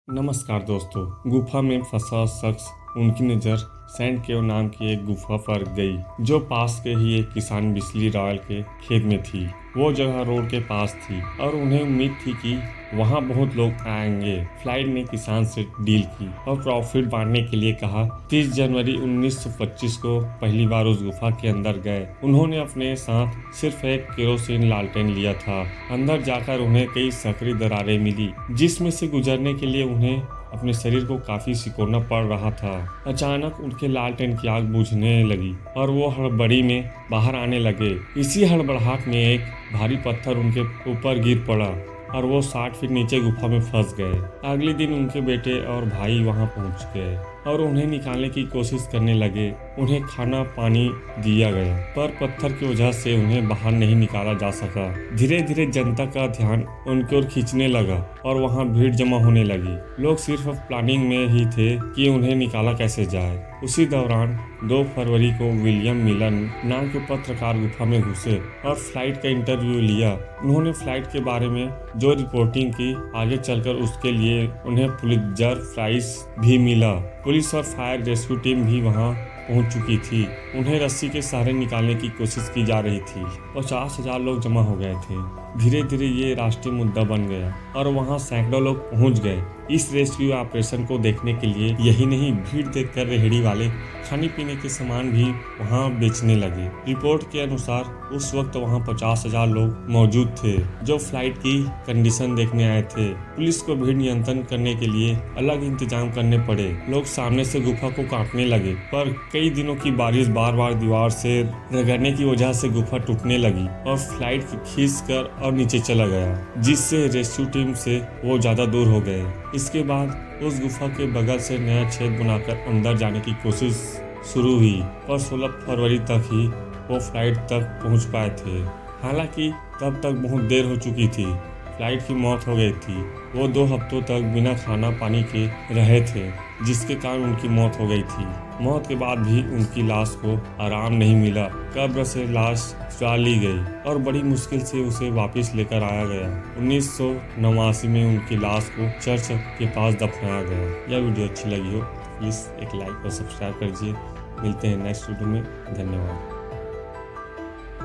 नमस्कार दोस्तों। गुफा में फंसा शख्स, उनकी नज़र सैंड केव नाम की एक गुफा पर गई जो पास के ही एक किसान बिस्ली रॉयल के खेत में थी। वो जगह रोड के पास थी और उन्हें उम्मीद थी कि वहाँ बहुत लोग आएंगे। फ्लाइट ने किसान से डील की और प्रॉफिट बांटने के लिए कहा। 30 जनवरी 1925 को पहली बार उस गुफा के अंदर गए। उन्होंने अपने साथ सिर्फ एक केरोसिन लालटेन लिया था। अंदर जाकर उन्हें कई सकरी दरारें मिली जिसमें से गुजरने के लिए उन्हें अपने शरीर को काफी सिकोड़ना पड़ रहा था। अचानक उनके लालटेन की आग बुझने लगी और वो हड़बड़ी में बाहर आने लगे। इसी हड़बड़ाहट में एक भारी पत्थर उनके ऊपर गिर पड़ा और वो 60 फीट नीचे गुफा में फंस गए। अगले दिन उनके बेटे और भाई वहां पहुंच गए और उन्हें निकालने की कोशिश करने लगे। उन्हें खाना पानी दिया गया पर पत्थर की वजह से उन्हें बाहर नहीं निकाला जा सका। धीरे धीरे जनता का ध्यान उनकी ओर खींचने लगा और वहां भीड़ जमा होने लगी। लोग सिर्फ प्लानिंग में ही थे कि उन्हें निकाला कैसे जाए। उसी दौरान 2 फरवरी को विलियम मिलन नाम के पत्रकार गुफा में घुसे और फ्लाइट का इंटरव्यू लिया। उन्होंने फ्लाइट के बारे में जो रिपोर्टिंग की, आगे चलकर उसके लिए उन्हें पुलित्जर प्राइज भी मिला। पुलिस और फायर रेस्क्यू टीम भी वहां पहुंच चुकी थी। उन्हें रस्सी के सहारे निकालने की कोशिश की जा रही थी। 50,000 लोग जमा हो गए थे। धीरे धीरे ये राष्ट्रीय मुद्दा बन गया और वहां सैकड़ों लोग पहुंच गए इस रेस्क्यू ऑपरेशन को देखने के लिए। यही नहीं, भीड़ देखकर रेहड़ी वाले खाने पीने के सामान भी वहां बेचने लगे। रिपोर्ट के अनुसार उस वक्त वहां 50,000 लोग मौजूद थे जो फ्लाइट की कंडीशन देखने आए थे। पुलिस को भीड़ नियंत्रण करने के लिए अलग इंतजाम करने पड़े। लोग सामने से गुफा को काटने लगे पर कई दिनों की बारिश बार बार दीवार से रगड़ने की वजह से गुफा टूटने लगी और फ्लाइट खींच कर और नीचे चला गया, जिससे रेस्क्यू टीम से वो ज्यादा दूर हो गए। इसके बाद उस गुफा के बगल से नया छेद बनाकर अंदर जाने की कोशिश शुरू हुई पर 16 फरवरी तक ही वो फ्लाइट तक पहुंच पाए थे। हालांकि तब तक बहुत देर हो चुकी थी। फ्लाइट की मौत हो गई थी। वो 2 हफ्तों तक बिना खाना पानी के रहे थे जिसके कारण उनकी मौत हो गई थी। मौत के बाद भी उनकी लाश को आराम नहीं मिला। कब्र से लाश चुरा ली गई और बड़ी मुश्किल से उसे वापस लेकर आया गया। 1989 में उनकी लाश को चर्च के पास दफनाया गया। यह वीडियो अच्छी लगी हो प्लीज़ एक लाइक और सब्सक्राइब कर दीजिए। मिलते हैं नेक्स्ट वीडियो में। धन्यवाद।